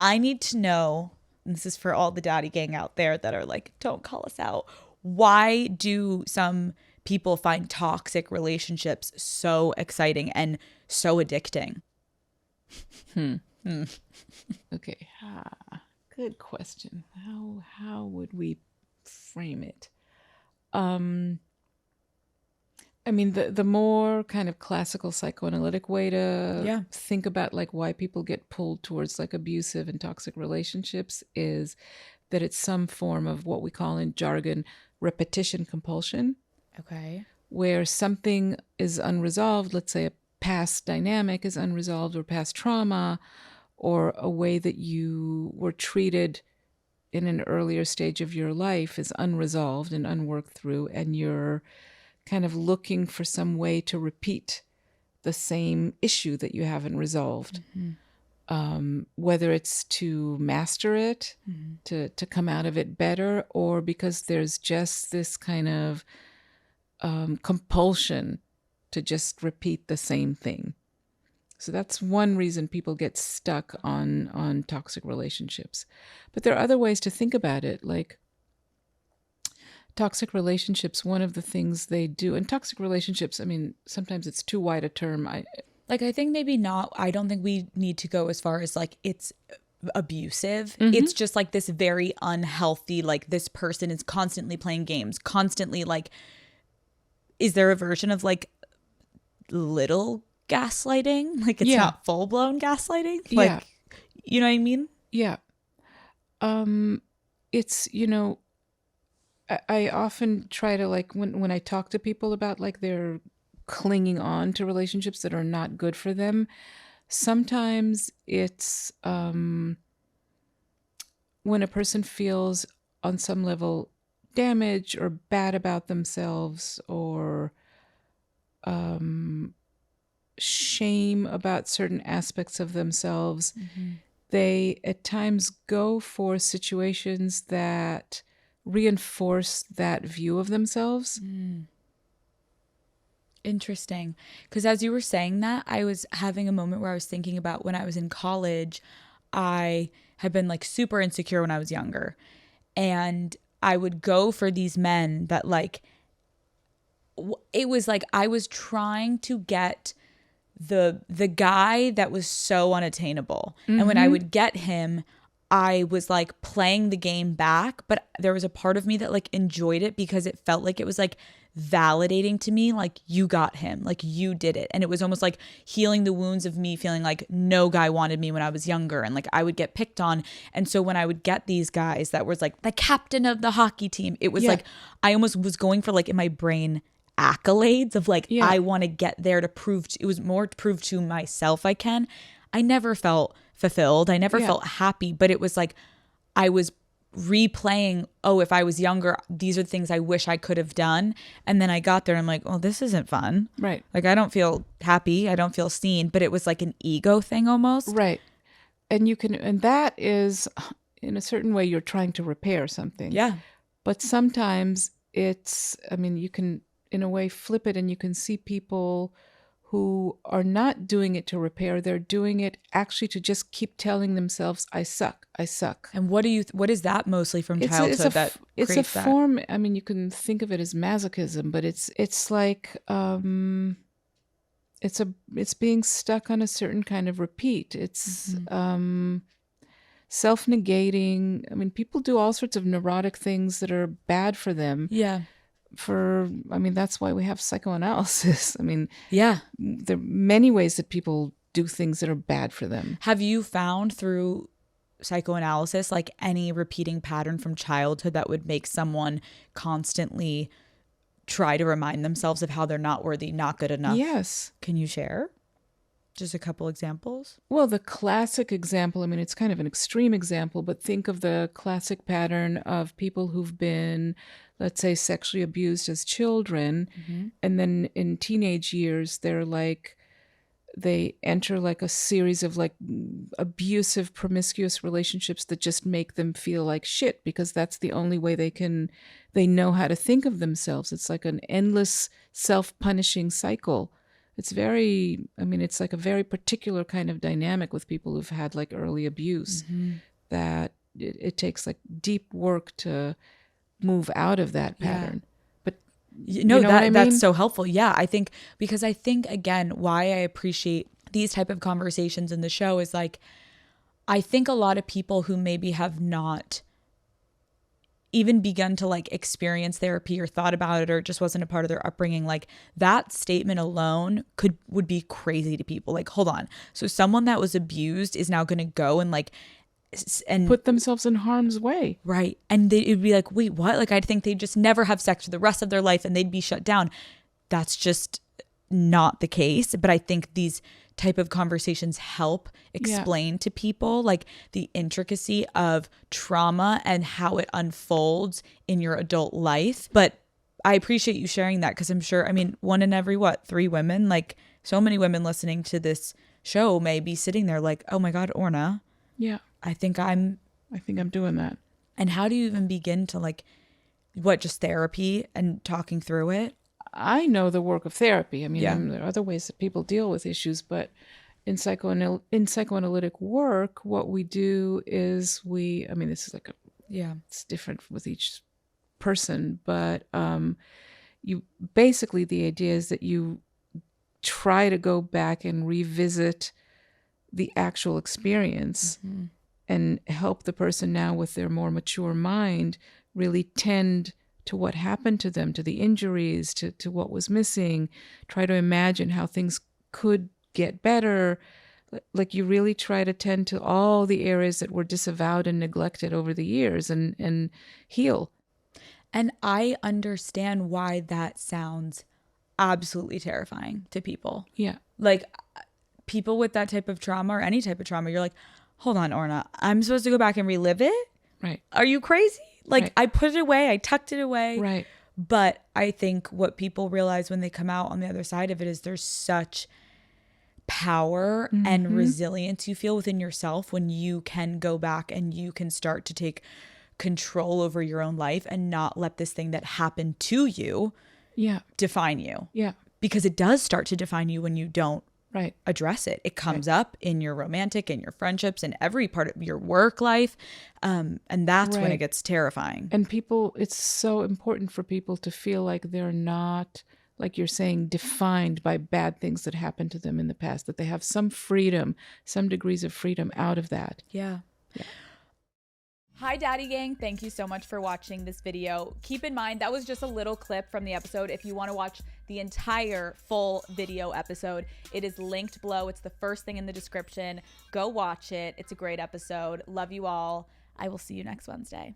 I need to know, and this is for all the daddy gang out there that are like, don't call us out. Why do some people find toxic relationships so exciting and so addicting? Okay. Good question. How would we frame it? I mean, the more kind of classical psychoanalytic way to Yeah. think about like why people get pulled towards like abusive and toxic relationships is that it's some form of what we call in jargon repetition compulsion, Okay. where something is unresolved, let's say a past dynamic is unresolved or past trauma or a way that you were treated in an earlier stage of your life is unresolved and unworked through, and you're kind of looking for some way to repeat the same issue that you haven't resolved. Whether it's to master it, to come out of it better, or because there's just this kind of compulsion to just repeat the same thing. So that's one reason people get stuck on toxic relationships. But there are other ways to think about it, like toxic relationships. One of the things they do, and toxic relationships, I mean, sometimes it's too wide a term. Like, I think maybe not. I don't think we need to go as far as like it's abusive. It's just like this very unhealthy, like this person is constantly playing games, constantly like, is there a version of like little gaslighting? Like it's Yeah. not full blown gaslighting? Yeah. Like, you know what I mean? Yeah. It's, I often try to like when I talk to people about like they're clinging on to relationships that are not good for them, sometimes it's when a person feels on some level damaged or bad about themselves or shame about certain aspects of themselves, they at times go for situations that reinforce that view of themselves. Interesting. Because as you were saying that, I was having a moment where I was thinking about when I was in college, I had been like super insecure when I was younger. And I would go for these men that like, it was like I was trying to get the guy that was so unattainable. And when I would get him, I was like playing the game back, but there was a part of me that like enjoyed it because it felt like it was like validating to me, like you got him, like you did it. And it was almost like healing the wounds of me feeling like no guy wanted me when I was younger and like I would get picked on. And so when I would get these guys that was like the captain of the hockey team, it was like I almost was going for like in my brain accolades of like I want to get there to prove it was more to prove to myself I never felt fulfilled. I never felt happy, but it was like I was replaying, oh, if I was younger, these are the things I wish I could have done. And then I got there and I'm like, oh, this isn't fun. Right. Like I don't feel happy. I don't feel seen, but it was like an ego thing almost. Right. And that is in a certain way you're trying to repair something. Yeah. But sometimes you can in a way flip it and you can see people who are not doing it to repair. They're doing it actually to just keep telling themselves, I suck, I suck. And what is that mostly from childhood that it's a creates that? form, I mean, you can think of it as masochism, but it's like it's being stuck on a certain kind of repeat. It's self-negating. I mean, people do all sorts of neurotic things that are bad for them. Yeah. That's why we have psychoanalysis. I mean, Yeah. there are many ways that people do things that are bad for them. Have you found through psychoanalysis like any repeating pattern from childhood that would make someone constantly try to remind themselves of how they're not worthy, not good enough? Yes. Can you share just a couple examples? Well, the classic example, I mean, it's kind of an extreme example, but think of the classic pattern of people who've been, let's say, sexually abused as children. And then in teenage years, they enter like a series of like abusive, promiscuous relationships that just make them feel like shit because that's the only way they know how to think of themselves. It's like an endless self-punishing cycle. it's very, I mean, it's like a very particular kind of dynamic with people who've had like early abuse, that it takes like deep work to move out of that pattern. But No, you know what I mean? that's so helpful. Yeah, I think, because I think, again, why I appreciate these type of conversations in the show is like, I think a lot of people who maybe have not even begun to like experience therapy or thought about it, or it just wasn't a part of their upbringing, like that statement alone would be crazy to people. Like, hold on. So someone that was abused is now going to go and like, and put themselves in harm's way. right. And it'd be like, wait, what? Like, I'd think they'd just never have sex for the rest of their life and they'd be shut down. That's just not the case. But I think these type of conversations help explain to people like the intricacy of trauma and how it unfolds in your adult life. But I appreciate you sharing that, because I'm sure, I mean, 1 in every 3 women, like so many women listening to this show may be sitting there like, oh my God, Orna. Yeah. I think I'm doing that. And how do you even begin to like, just therapy and talking through it? I know the work of therapy. I mean, there are other ways that people deal with issues, but in psychoanalytic work, what we do is I mean, this is like it's different with each person, but you basically, the idea is that you try to go back and revisit the actual experience and help the person now with their more mature mind really tend to what happened to them, to the injuries, to what was missing, try to imagine how things could get better. Like you really try to tend to all the areas that were disavowed and neglected over the years and heal. And I understand why that sounds absolutely terrifying to people. Yeah. Like people with that type of trauma or any type of trauma, you're like, hold on, Orna, I'm supposed to go back and relive it? Right. Are you crazy? Like Right. I put it away, I tucked it away. Right. But I think what people realize when they come out on the other side of it is there's such power and resilience you feel within yourself when you can go back and you can start to take control over your own life and not let this thing that happened to you define you. Yeah. Because it does start to define you when you don't Right. address it. It comes up in your romantic and your friendships and every part of your work life. And that's when it gets terrifying. And people, it's so important for people to feel like they're not, like you're saying, defined by bad things that happened to them in the past, that they have some freedom, some degrees of freedom out of that. Yeah. Hi, Daddy Gang. Thank you so much for watching this video. Keep in mind, that was just a little clip from the episode. If you want to watch the entire full video episode, it is linked below. It's the first thing in the description. Go watch it. It's a great episode. Love you all. I will see you next Wednesday.